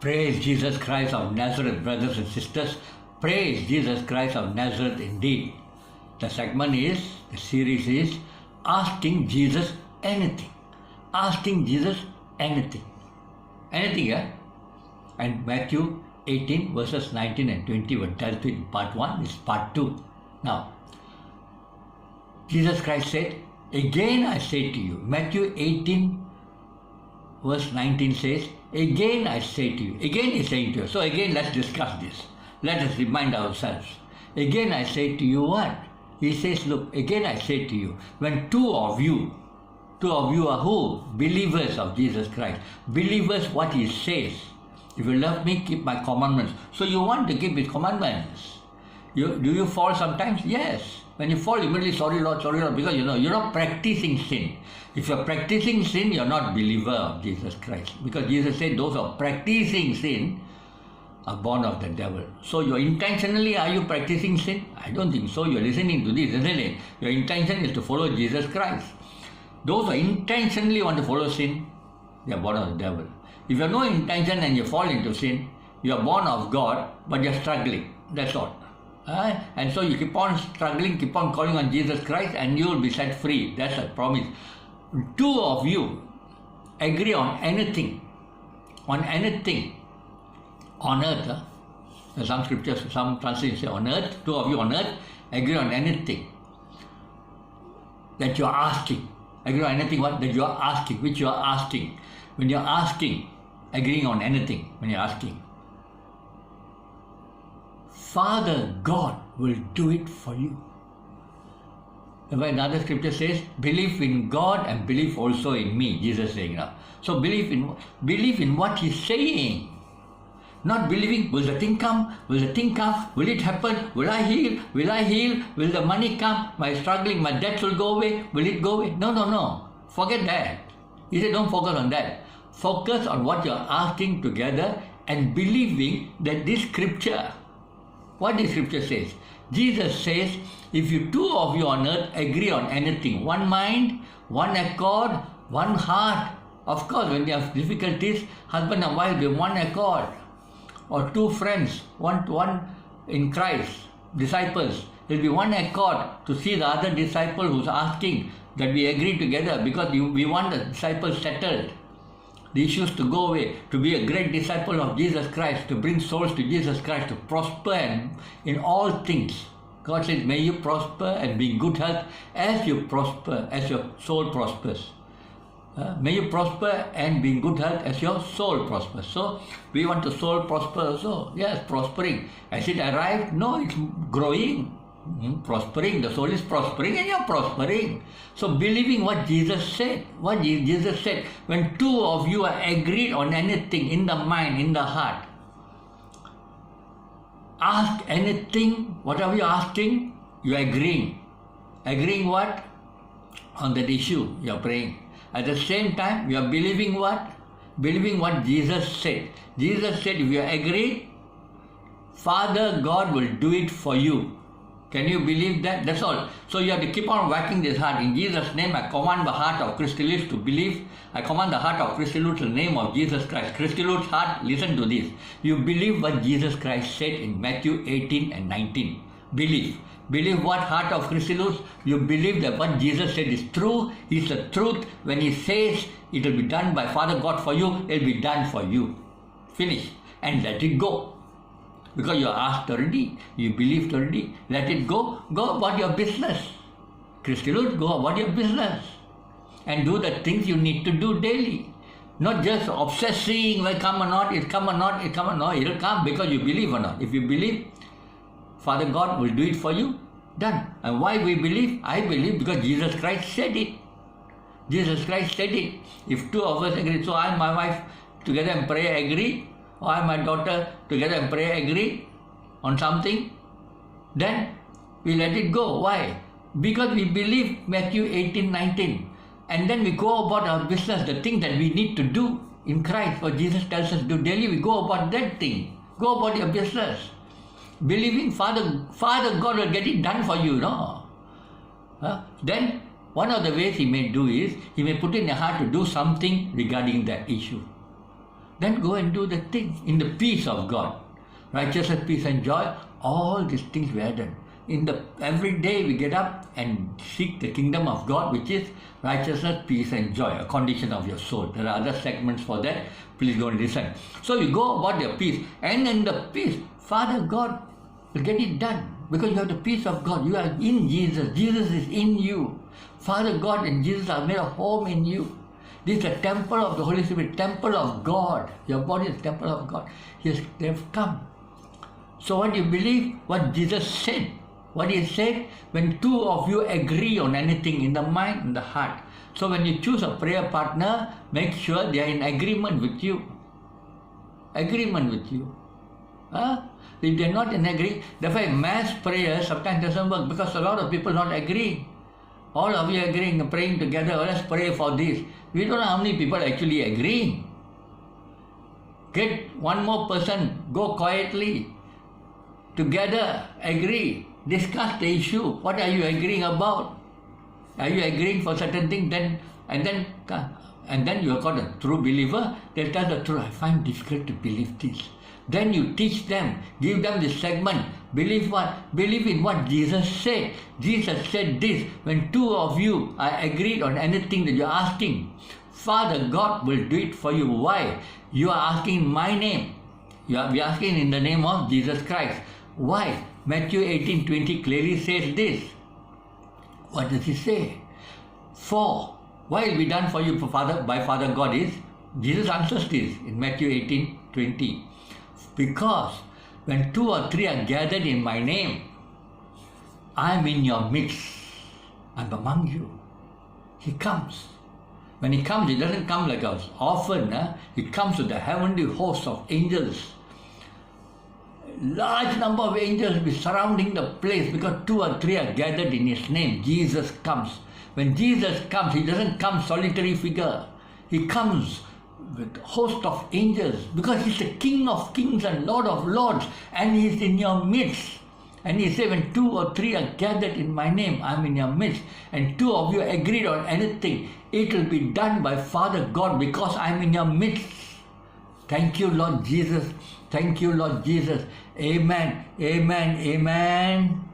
Praise Jesus Christ of Nazareth, brothers and sisters. Praise Jesus Christ of Nazareth indeed. The series is Asking Jesus Anything. Asking Jesus anything. Anything, yeah? And Matthew 18 verses 19 and 20 were dealt with in part 1, this is part 2. Now, Jesus Christ said, again I say to you, Matthew 18 verse 19 says, again I say to you. Again he's saying to you. So again let's discuss this. Let us remind ourselves. Again I say to you what? He says, look, again I say to you, when two of you are who? Believers of Jesus Christ. Believers what he says. If you love me, keep my commandments. So you want to keep his commandments. Do you fall sometimes? Yes. When you fall, immediately, sorry Lord, because you're not practicing sin. If you're practicing sin, you're not believer of Jesus Christ. Because Jesus said those who are practicing sin are born of the devil. So are you practicing sin? I don't think so. You're listening to this, isn't it? Your intention is to follow Jesus Christ. Those who intentionally want to follow sin, they are born of the devil. If you have no intention and you fall into sin, you are born of God, but you're struggling. That's all. And so you keep on struggling, keep on calling on Jesus Christ, and you will be set free. That's a promise. Two of you agree on anything on earth. Some scriptures, some translations say on earth. Two of you on earth agree on anything that you are asking. Agree on anything what that you are asking, which you are asking. When you are asking, agreeing on anything, when you are asking, Father God will do it for you. Another scripture says, believe in God and believe also in me, Jesus saying now. So believe in what he's saying. Not believing, will the thing come? Will the thing come? Will it happen? Will I heal? Will I heal? Will the money come? My struggling, my debts will go away? Will it go away? No. Forget that. He said, don't focus on that. Focus on what you're asking together and believing that this scripture, what the scripture says. Jesus says, if you two of you on earth agree on anything, one mind, one accord, one heart. Of course, when you have difficulties, husband and wife will be one accord. Or two friends, one in Christ, disciples, there will be one accord to see the other disciple who's asking that we agree together because we want the disciples settled. The issues to go away, to be a great disciple of Jesus Christ, to bring souls to Jesus Christ, to prosper in all things. God says, may you prosper and be in good health as you prosper, as your soul prospers. May you prosper and be in good health as your soul prospers. So, we want the soul prosper also. Yes, prospering. Has it arrived? No, it's growing. Prospering. The soul is prospering and you're prospering. So, believing what Jesus said. When two of you are agreed on anything in the mind, in the heart, ask anything, whatever you're asking, you're agreeing. Agreeing what? On that issue you're praying. At the same time, you are believing what? Believing what Jesus said. Jesus said, if you agree, Father God will do it for you. Can you believe that? That's all. So you have to keep on working this heart. In Jesus' name, I command the heart of Christy Lutz to believe. I command the heart of Christy Lutz in the name of Jesus Christ. Christy Lutz's heart, listen to this. You believe what Jesus Christ said in Matthew 18 and 19. Believe. Believe what heart of Christy Lutz? You believe that what Jesus said is true. It's the truth. When he says it will be done by Father God for you, it will be done for you. Finish. And let it go. Because you asked already, you believed already. Let it go. Go about your business. Christy Lutz, go about your business. And do the things you need to do daily. Not just obsessing, will come or not, it come or not, it come or not. It will come because you believe or not. If you believe, Father God will do it for you. Done. And why we believe? I believe because Jesus Christ said it. Jesus Christ said it. If two of us agree, so I and my wife together in prayer agree, or I and my daughter together in prayer agree on something, then we let it go. Why? Because we believe Matthew 18, 19. And then we go about our business, the thing that we need to do in Christ, what Jesus tells us to do daily, we go about that thing. Go about your business. Believing Father God will get it done for you, no? Then one of the ways he may do is, he may put in your heart to do something regarding that issue. then go and do the thing in the peace of God. Righteousness, peace and joy, all these things we are done. Every day we get up and seek the kingdom of God, which is righteousness, peace and joy, a condition of your soul. There are other segments for that. Please go and listen. So you go about your peace, and in the peace, Father God will get it done. Because you have the peace of God. You are in Jesus. Jesus is in you. Father God and Jesus are made a home in you. This is the temple of the Holy Spirit, temple of God. Your body is the temple of God. Yes, they have come. So what you believe, what Jesus said, what he said, when two of you agree on anything in the mind and the heart. So when you choose a prayer partner, make sure they are in agreement with you. Agreement with you. If they are not in agreement, therefore mass prayer sometimes doesn't work because a lot of people not agree. All of you agreeing and praying together, let's pray for this. We don't know how many people actually agree. Get one more person, go quietly, together, agree, discuss the issue. What are you agreeing about? Are you agreeing for certain things? And then you have got a true believer. They tell the truth. I find it difficult to believe this. Then you teach them, give them this segment. Believe what? Believe in what Jesus said. Jesus said this. When two of you are agreed on anything that you're asking, Father God will do it for you. Why? You are asking in my name. We are asking in the name of Jesus Christ. Why? Matthew 18:20 clearly says this. What does he say? For why will be done for you by Father God is, Jesus answers this in Matthew 18:20. Because when two or three are gathered in my name, I am in your midst. I am among you. He comes. When he comes, he doesn't come like us. Often, he comes with the heavenly host of angels. Large number of angels will be surrounding the place because two or three are gathered in his name. Jesus comes. When Jesus comes, he doesn't come solitary figure. He comes with a host of angels because he's the King of kings and Lord of lords, and he's in your midst. And he said, when two or three are gathered in my name, I'm in your midst. And two of you agreed on anything, it will be done by Father God because I'm in your midst. Thank you, Lord Jesus. Thank you, Lord Jesus. Amen. Amen. Amen.